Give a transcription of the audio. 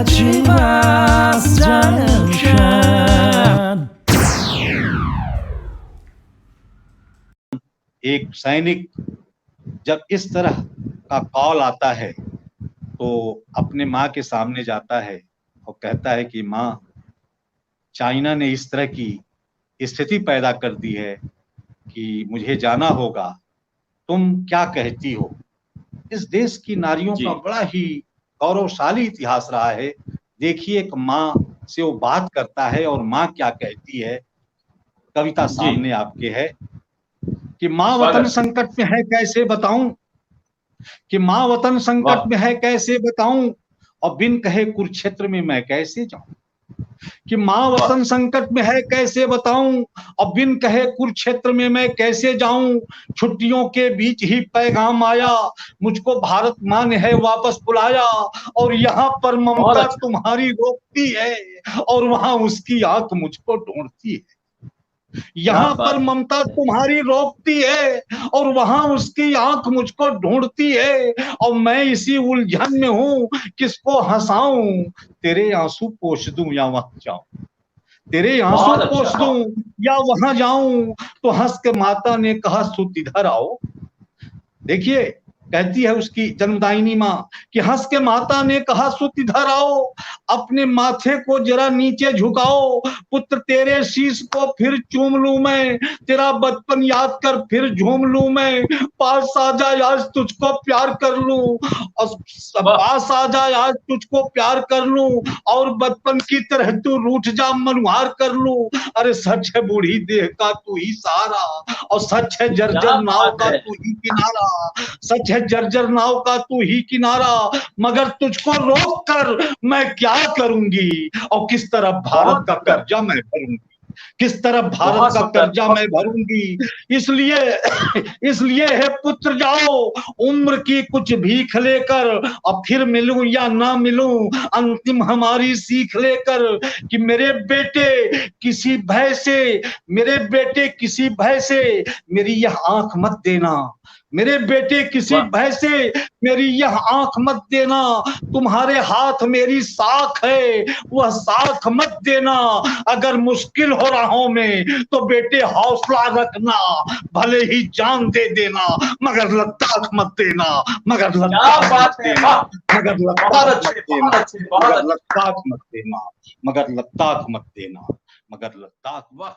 Chivas Junction। एक सैनिक जब इस तरह का कॉल आता है तो अपने माँ के सामने जाता है और कहता है कि माँ, चाइना ने इस तरह की स्थिति पैदा कर दी है कि मुझे जाना होगा, तुम क्या कहती हो। इस देश की नारियों का बड़ा ही गौरवशाली इतिहास रहा है। देखिए, एक माँ से वो बात करता है और माँ क्या कहती है। कविता सामने आपके है कि माँ वतन संकट में है कैसे बताऊं, कि माँ वतन संकट में है कैसे बताऊं, और बिन कहे कुरुक्षेत्र में मैं कैसे जाऊं। कि माँ वतन संकट में है कैसे बताऊं, और बिन कहे कुरुक्षेत्र में मैं कैसे जाऊं। छुट्टियों के बीच ही पैगाम आया, मुझको भारत माँ ने है वापस बुलाया। और यहाँ पर ममता तुम्हारी रोकती है और वहां उसकी आंख मुझको ढूंढती है। यहाँ पर ममता तुम्हारी रोकती है और वहां उसकी आंख मुझको ढूंढती है। और मैं इसी उलझन में हूं, किसको हंसाऊं, तेरे आंसू पोंछ दूं या वहां जाऊं। तेरे आंसू पोंछ दूं या वहां जाऊं। तो हंस के माता ने कहा सुत इधर आओ। देखिए, कहती है उसकी जन्मदायिनी माँ कि हंस के माता ने कहा सुत इधर आओ, अपने माथे को जरा नीचे झुकाओ। पुत्र तेरे शीश को फिर चूम लूं मैं, तेरा बचपन याद कर फिर झूम लूं मैं। पास आ जा आज तुझको प्यार कर लूं, पास आ जा आज तुझको प्यार कर लूं। और बचपन की तरह तू रूठ जा मनुहार कर लूं। अरे सच है बूढ़ी देह का तू ही सहारा, और सच है जर्जर नाव का तू ही किनारा। सच है जर्जर नाव का तू ही किनारा, मगर तुझको रोक कर मैं क्या करूंगी। और किस तरह भारत का कर्जा मैं भरूंगी, किस तरह भारत का कर्जा मैं भरूंगी। इसलिए इसलिए है पुत्र जाओ उम्र की कुछ भीख लेकर, और फिर मिलूं या ना मिलूं अंतिम हमारी सीख लेकर। कि मेरे बेटे किसी भय से, मेरे बेटे किसी भय से मेरी यह आंख मत देना। मेरे बेटे किसी भय से मेरी यह आंख मत देना। तुम्हारे हाथ मेरी साख है, वह साख मत देना। अगर मुश्किल हो राहों में तो बेटे हौसला रखना, भले ही जान दे देना मगर लद्दाख मत देना, मगर लद्दाख मत देना, मगर लद्दाख मत देना, मगर लद्दाख मत देना, मगर लद्दाख मत देना, मगर लद्दाख। वाह।